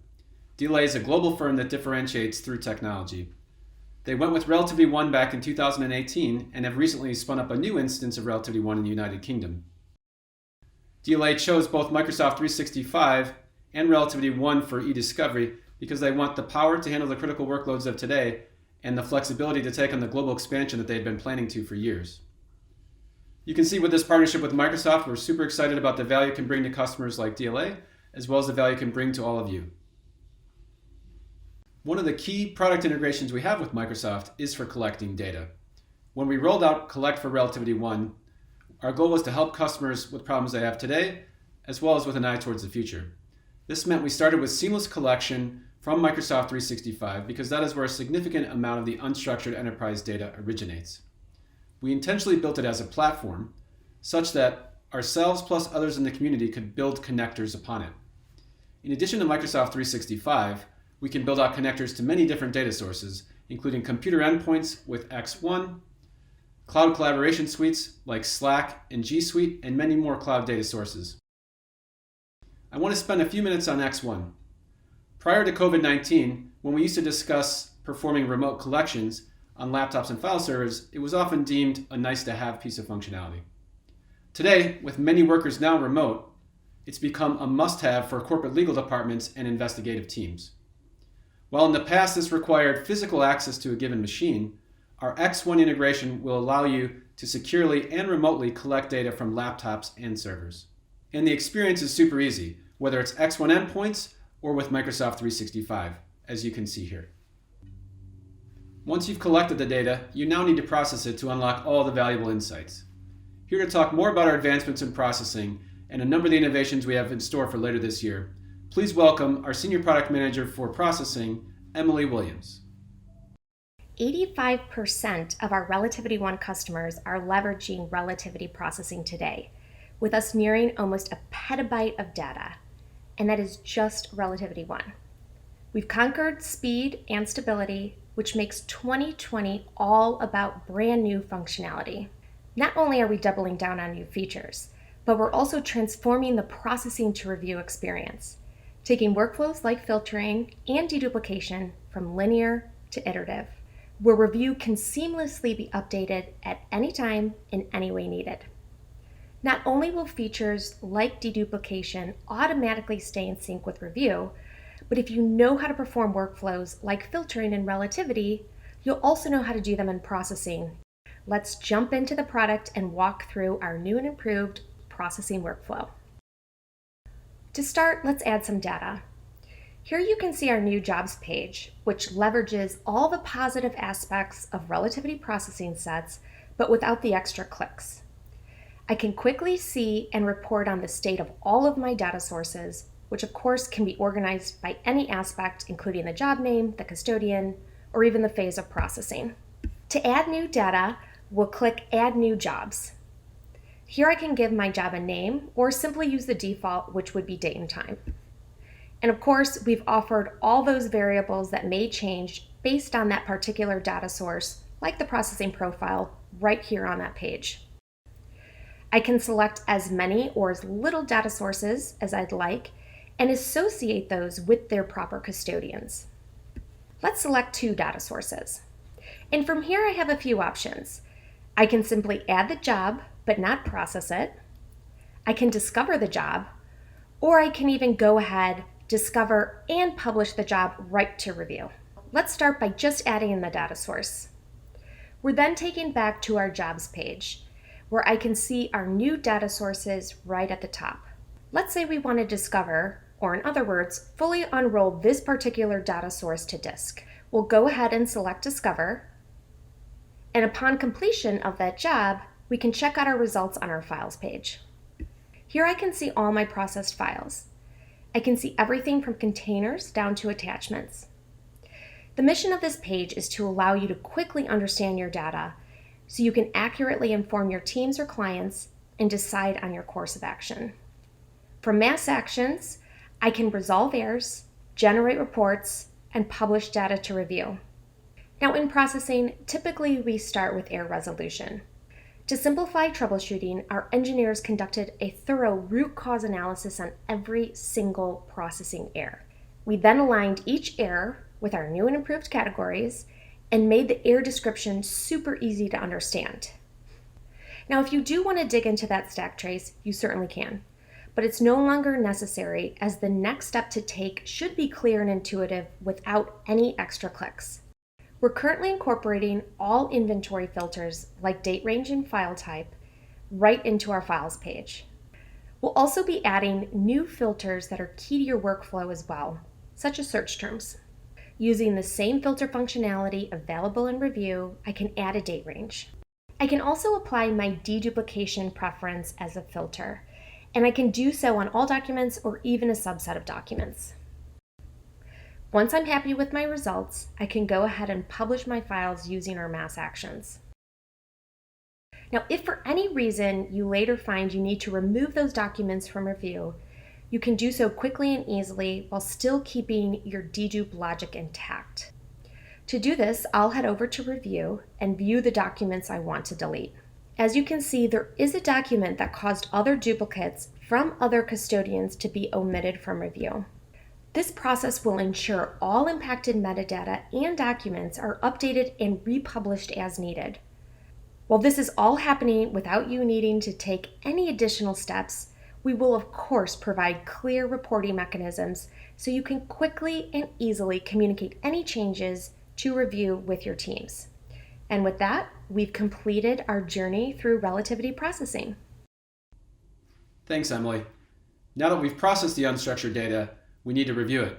DLA is a global firm that differentiates through technology. They went with Relativity One back in 2018 and have recently spun up a new instance of Relativity One in the United Kingdom. DLA chose both Microsoft 365 and Relativity 1 for e-discovery because they want the power to handle the critical workloads of today and the flexibility to take on the global expansion that they've been planning to for years. You can see with this partnership with Microsoft, we're super excited about the value it can bring to customers like DLA, as well as the value it can bring to all of you. One of the key product integrations we have with Microsoft is for collecting data. When we rolled out Collect for Relativity 1, our goal was to help customers with problems they have today, as well as with an eye towards the future. This meant we started with seamless collection from Microsoft 365 because that is where a significant amount of the unstructured enterprise data originates. We intentionally built it as a platform such that ourselves plus others in the community could build connectors upon it. In addition to Microsoft 365, we can build out connectors to many different data sources, including computer endpoints with X1, cloud collaboration suites like Slack and G Suite, and many more cloud data sources. I want to spend a few minutes on X1. Prior to COVID-19, when we used to discuss performing remote collections on laptops and file servers, it was often deemed a nice-to-have piece of functionality. Today, with many workers now remote, it's become a must-have for corporate legal departments and investigative teams. While in the past this required physical access to a given machine, our X1 integration will allow you to securely and remotely collect data from laptops and servers. And the experience is super easy, whether it's X1 endpoints or with Microsoft 365, as you can see here. Once you've collected the data, you now need to process it to unlock all the valuable insights. Here to talk more about our advancements in processing and a number of the innovations we have in store for later this year, please welcome our Senior Product Manager for Processing, Emily Williams. 85% of our Relativity 1 customers are leveraging relativity processing today, with us nearing almost a petabyte of data, and that is just Relativity 1. We've conquered speed and stability, which makes 2020 all about brand new functionality. Not only are we doubling down on new features, but we're also transforming the processing to review experience, taking workflows like filtering and deduplication from linear to iterative, where review can seamlessly be updated at any time in any way needed. Not only will features like deduplication automatically stay in sync with review, but if you know how to perform workflows like filtering and relativity, you'll also know how to do them in processing. Let's jump into the product and walk through our new and improved processing workflow. To start, let's add some data. Here you can see our new jobs page, which leverages all the positive aspects of relativity processing sets, but without the extra clicks. I can quickly see and report on the state of all of my data sources, which of course can be organized by any aspect, including the job name, the custodian, or even the phase of processing. To add new data, we'll click Add New Jobs. Here I can give my job a name or simply use the default, which would be date and time. And of course, we've offered all those variables that may change based on that particular data source, like the processing profile, right here on that page. I can select as many or as little data sources as I'd like and associate those with their proper custodians. Let's select 2 data sources. And from here I have a few options. I can simply add the job but not process it. I can discover the job, or I can even go ahead, discover, and publish the job right to review. Let's start by just adding in the data source. We're then taken back to our jobs page, where I can see our new data sources right at the top. Let's say we want to discover, or in other words, fully unroll this particular data source to disk. We'll go ahead and select Discover, and upon completion of that job, we can check out our results on our Files page. Here I can see all my processed files. I can see everything from containers down to attachments. The mission of this page is to allow you to quickly understand your data so you can accurately inform your teams or clients and decide on your course of action. For mass actions, I can resolve errors, generate reports, and publish data to review. Now in processing, typically we start with error resolution. To simplify troubleshooting, our engineers conducted a thorough root cause analysis on every single processing error. We then aligned each error with our new and improved categories and made the error description super easy to understand. Now, if you do want to dig into that stack trace, you certainly can. but it's no longer necessary as the next step to take should be clear and intuitive without any extra clicks. We're currently incorporating all inventory filters like date range and file type right into our files page. We'll also be adding new filters that are key to your workflow as well, such as search terms. Using the same filter functionality available in Review, I can add a date range. I can also apply my deduplication preference as a filter, and I can do so on all documents or even a subset of documents. Once I'm happy with my results, I can go ahead and publish my files using our mass actions. Now, if for any reason you later find you need to remove those documents from Review, you can do so quickly and easily while still keeping your dedupe logic intact. To do this, I'll head over to Review and view the documents I want to delete. As you can see, there is a document that caused other duplicates from other custodians to be omitted from Review. This process will ensure all impacted metadata and documents are updated and republished as needed. While this is all happening without you needing to take any additional steps, we will of course provide clear reporting mechanisms so you can quickly and easily communicate any changes to Review with your teams. And with that, we've completed our journey through relativity processing. Thanks, Emily. Now that we've processed the unstructured data, we need to review it.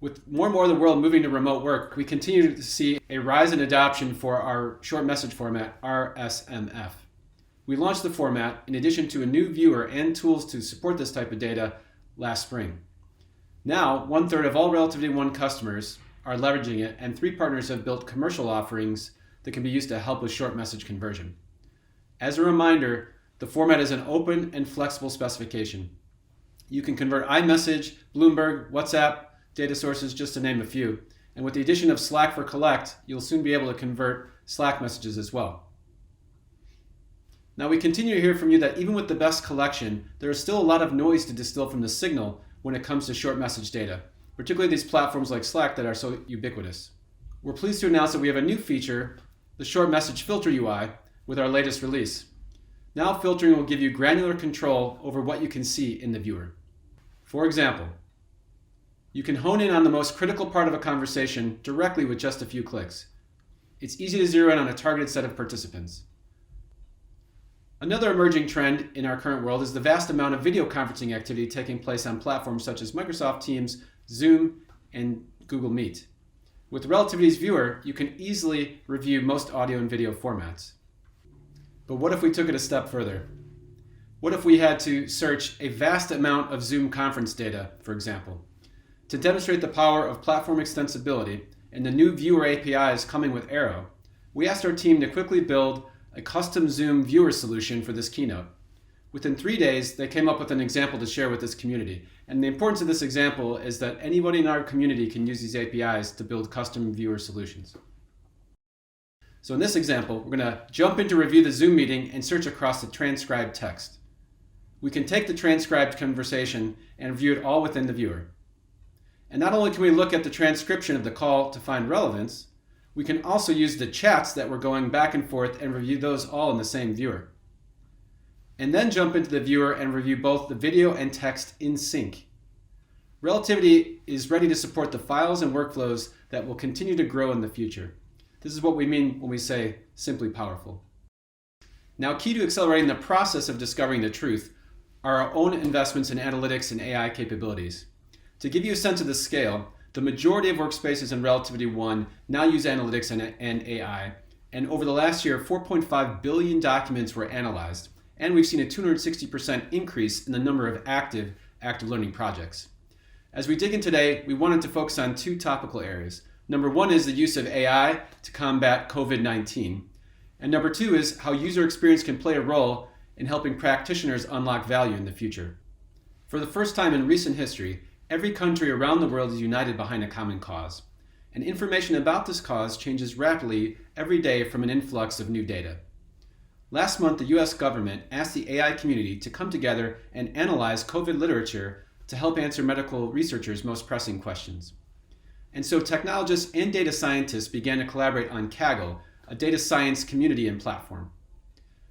With more and more of the world moving to remote work, we continue to see a rise in adoption for our short message format, RSMF. We launched the format in addition to a new viewer and tools to support this type of data last spring. Now, 1/3 of all Relativity One customers are leveraging it, and 3 partners have built commercial offerings that can be used to help with short message conversion. As a reminder, the format is an open and flexible specification. You can convert iMessage, Bloomberg, WhatsApp, data sources, just to name a few. And with the addition of Slack for Collect, you'll soon be able to convert Slack messages as well. Now, we continue to hear from you that even with the best collection, there is still a lot of noise to distill from the signal when it comes to short message data, particularly these platforms like Slack that are so ubiquitous. We're pleased to announce that we have a new feature, the Short Message Filter UI, with our latest release. Now filtering will give you granular control over what you can see in the viewer. For example, you can hone in on the most critical part of a conversation directly with just a few clicks. It's easy to zero in on a targeted set of participants. Another emerging trend in our current world is the vast amount of video conferencing activity taking place on platforms such as Microsoft Teams, Zoom, and Google Meet. With Relativity's viewer, you can easily review most audio and video formats. But what if we took it a step further? What if we had to search a vast amount of Zoom conference data, for example? To demonstrate the power of platform extensibility and the new viewer APIs coming with Arrow, we asked our team to quickly build a custom Zoom viewer solution for this keynote. Within 3 days, they came up with an example to share with this community. And the importance of this example is that anybody in our community can use these APIs to build custom viewer solutions. So in this example, we're going to jump in to review the Zoom meeting and search across the transcribed text. We can take the transcribed conversation and view it all within the viewer. And not only can we look at the transcription of the call to find relevance, we can also use the chats that were going back and forth and review those all in the same viewer. And then jump into the viewer and review both the video and text in sync. Relativity is ready to support the files and workflows that will continue to grow in the future. This is what we mean when we say simply powerful. Now, key to accelerating the process of discovering the truth are our own investments in analytics and AI capabilities. To give you a sense of the scale, the majority of workspaces in Relativity One now use analytics and AI, and over the last year, 4.5 billion documents were analyzed, and we've seen a 260% increase in the number of active learning projects. As we dig in today, we wanted to focus on 2 topical areas. Number 1 is the use of AI to combat COVID-19, and number 2 is how user experience can play a role in helping practitioners unlock value in the future. For the first time in recent history, every country around the world is united behind a common cause, and information about this cause changes rapidly every day from an influx of new data. Last month, the US government asked the AI community to come together and analyze COVID literature to help answer medical researchers' most pressing questions. And so technologists and data scientists began to collaborate on Kaggle, a data science community and platform.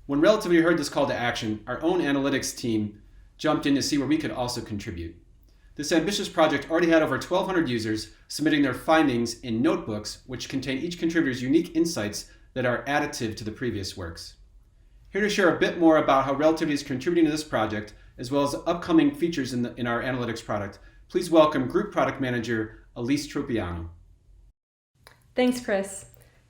When Relativity heard this call to action, our own analytics team jumped in to see where we could also contribute. This ambitious project already had over 1,200 users submitting their findings in notebooks, which contain each contributor's unique insights that are additive to the previous works. Here to share a bit more about how Relativity is contributing to this project, as well as upcoming features in our analytics product, please welcome Group Product Manager Elise Tropiano. Thanks, Chris.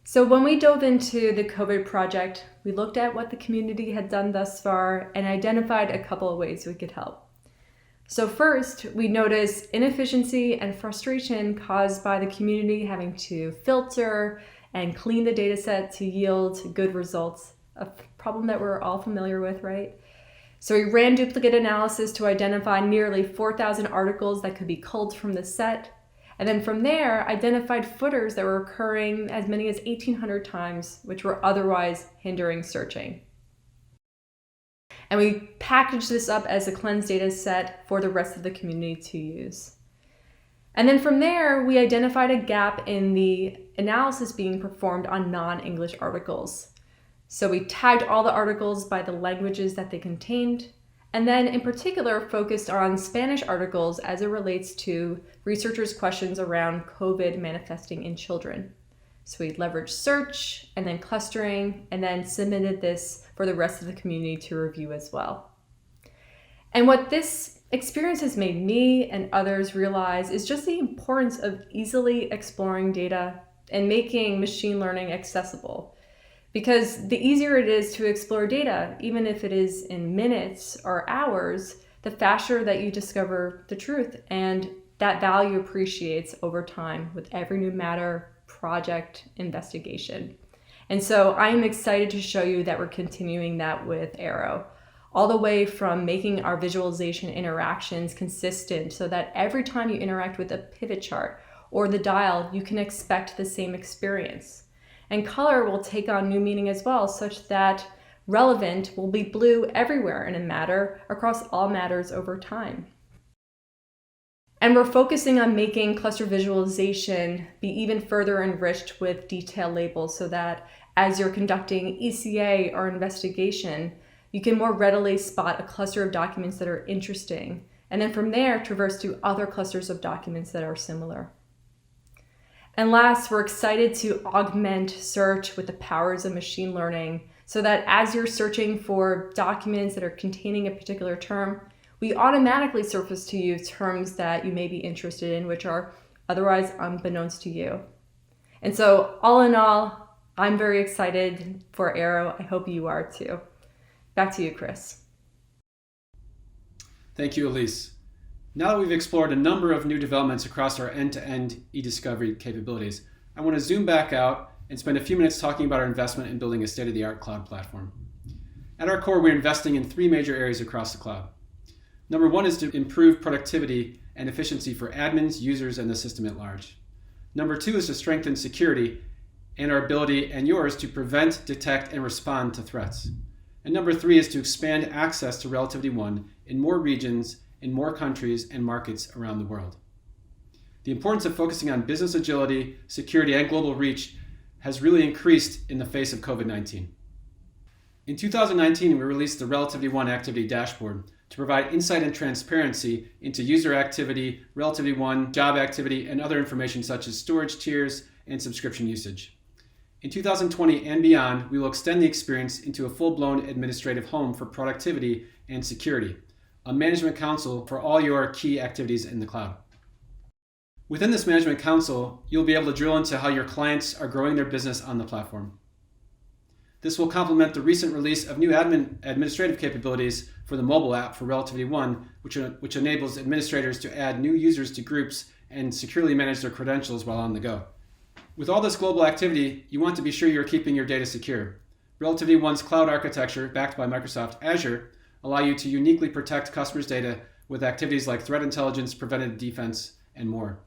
So when we dove into the COVID project, we looked at what the community had done thus far and identified a couple of ways we could help. So first, we noticed inefficiency and frustration caused by the community having to filter and clean the data set to yield good results, a problem that we're all familiar with, right? So we ran duplicate analysis to identify nearly 4,000 articles that could be culled from the set, and then from there, identified footers that were occurring as many as 1,800 times, which were otherwise hindering searching. And we packaged this up as a cleansed data set for the rest of the community to use. And then from there, we identified a gap in the analysis being performed on non-English articles. So we tagged all the articles by the languages that they contained, and then in particular focused on Spanish articles as it relates to researchers' questions around COVID manifesting in children. So we leveraged search and then clustering and then submitted this for the rest of the community to review as well. And what this experience has made me and others realize is just the importance of easily exploring data and making machine learning accessible. Because the easier it is to explore data, even if it is in minutes or hours, the faster that you discover the truth, and that value appreciates over time with every new matter, project, investigation. And so I'm excited to show you that we're continuing that with Arrow, all the way from making our visualization interactions consistent so that every time you interact with a pivot chart or the dial, you can expect the same experience. And color will take on new meaning as well, such that relevant will be blue everywhere in a matter across all matters over time. And we're focusing on making cluster visualization be even further enriched with detailed labels so that as you're conducting ECA or investigation, you can more readily spot a cluster of documents that are interesting, and then from there traverse to other clusters of documents that are similar. And last, we're excited to augment search with the powers of machine learning so that as you're searching for documents that are containing a particular term, we automatically surface to you terms that you may be interested in, which are otherwise unbeknownst to you. And so all in all, I'm very excited for Arrow. I hope you are too. Back to you, Chris. Thank you, Elise. Now that we've explored a number of new developments across our end-to-end e-discovery capabilities, I want to zoom back out and spend a few minutes talking about our investment in building a state-of-the-art cloud platform. At our core, we're investing in three major areas across the cloud. Number one is to improve productivity and efficiency for admins, users, and the system at large. Number two is to strengthen security and our ability and yours to prevent, detect, and respond to threats. And number three is to expand access to Relativity One in more regions, in more countries and markets around the world. The importance of focusing on business agility, security, and global reach has really increased in the face of COVID-19. In 2019, we released the Relativity One Activity Dashboard to provide insight and transparency into user activity, Relativity One, job activity, and other information such as storage tiers and subscription usage. In 2020 and beyond, we will extend the experience into a full-blown administrative home for productivity and security, a management console for all your key activities in the cloud. Within this management console, you'll be able to drill into how your clients are growing their business on the platform. This will complement the recent release of new administrative capabilities for the mobile app for Relativity One, which enables administrators to add new users to groups and securely manage their credentials while on the go. With all this global activity, you want to be sure you're keeping your data secure. Relativity One's cloud architecture, backed by Microsoft Azure, allow you to uniquely protect customers' data with activities like threat intelligence, preventative defense, and more.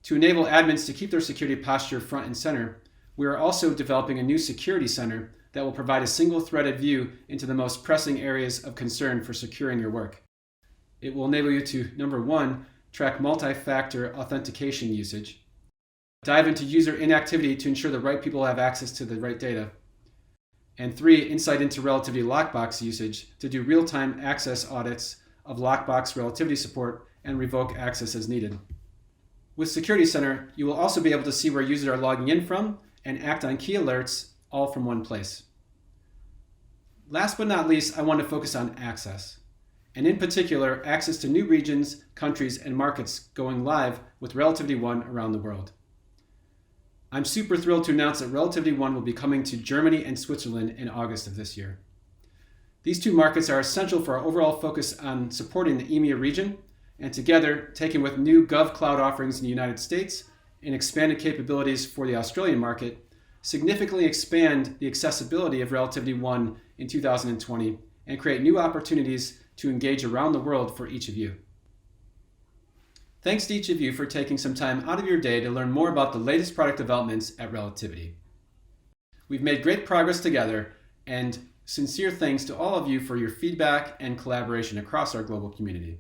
To enable admins to keep their security posture front and center, we are also developing a new security center that will provide a single-threaded view into the most pressing areas of concern for securing your work. It will enable you to, number one, track multi-factor authentication usage, dive into user inactivity to ensure the right people have access to the right data, and three, insight into Relativity Lockbox usage to do real-time access audits of lockbox relativity support and revoke access as needed. With Security Center, you will also be able to see where users are logging in from and act on key alerts all from one place. Last but not least, I want to focus on access, and in particular, access to new regions, countries, and markets going live with Relativity One around the world. I'm super thrilled to announce that Relativity One will be coming to Germany and Switzerland in August of this year. These two markets are essential for our overall focus on supporting the EMEA region, and together, taken with new GovCloud offerings in the United States and expanded capabilities for the Australian market, significantly expand the accessibility of Relativity One in 2020 and create new opportunities to engage around the world for each of you. Thanks to each of you for taking some time out of your day to learn more about the latest product developments at Relativity. We've made great progress together, and sincere thanks to all of you for your feedback and collaboration across our global community.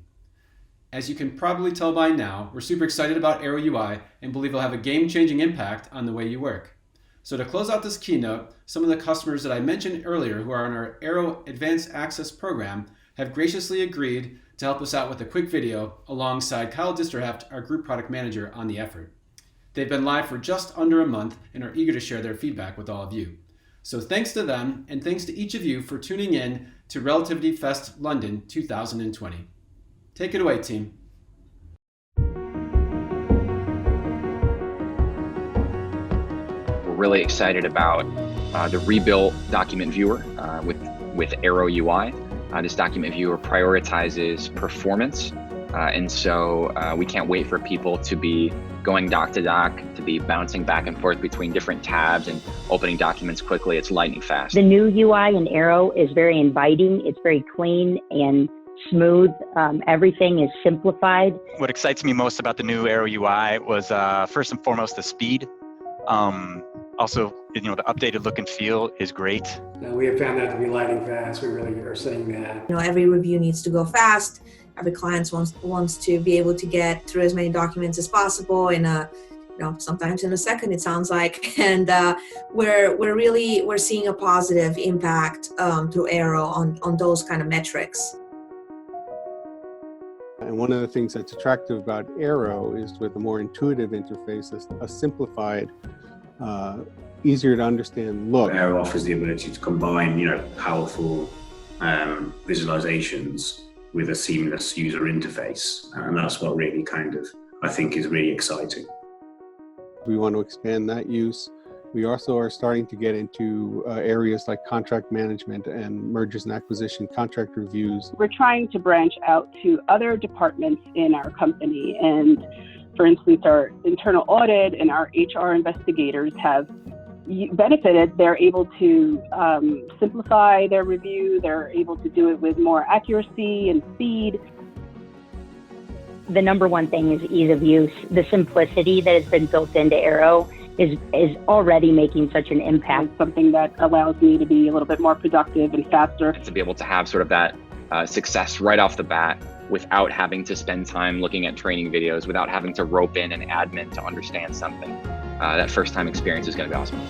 As you can probably tell by now, we're super excited about Aero UI and believe it'll have a game-changing impact on the way you work. So to close out this keynote, some of the customers that I mentioned earlier who are in our Aero Advanced Access program have graciously agreed to help us out with a quick video alongside Kyle Disterheft, our group product manager, on the effort. They've been live for just under a month and are eager to share their feedback with all of you. So thanks to them, and thanks to each of you for tuning in to Relativity Fest London 2020. Take it away, team. We're really excited about the rebuilt document viewer with Aero UI. This document viewer prioritizes performance, and so we can't wait for people to be going doc to doc, to be bouncing back and forth between different tabs and opening documents quickly. It's lightning fast. The new UI in Aero is very inviting. It's very clean and smooth. Everything is simplified. What excites me most about the new Aero UI was first and foremost the speed. Also, the updated look and feel is great. We have found that to be lightning fast. We really are seeing that. Every review needs to go fast. Every client wants to be able to get through as many documents as possible in sometimes in a second, it sounds like. And we're seeing a positive impact through Aero on those kind of metrics. And one of the things that's attractive about Aero is with a more intuitive interface, a simplified, easier to understand look. Aero offers the ability to combine, powerful visualizations with a seamless user interface, and that's what really I think is really exciting. We want to expand that use. We also are starting to get into areas like contract management and mergers and acquisition, contract reviews. We're trying to branch out to other departments in our company, and for instance, our internal audit and our HR investigators have benefited. They're able to simplify their review. They're able to do it with more accuracy and speed. The number one thing is ease of use. The simplicity that has been built into Aero is already making such an impact. It's something that allows me to be a little bit more productive and faster. To be able to have sort of that success right off the bat without having to spend time looking at training videos, without having to rope in an admin to understand something. That first time experience is going to be awesome.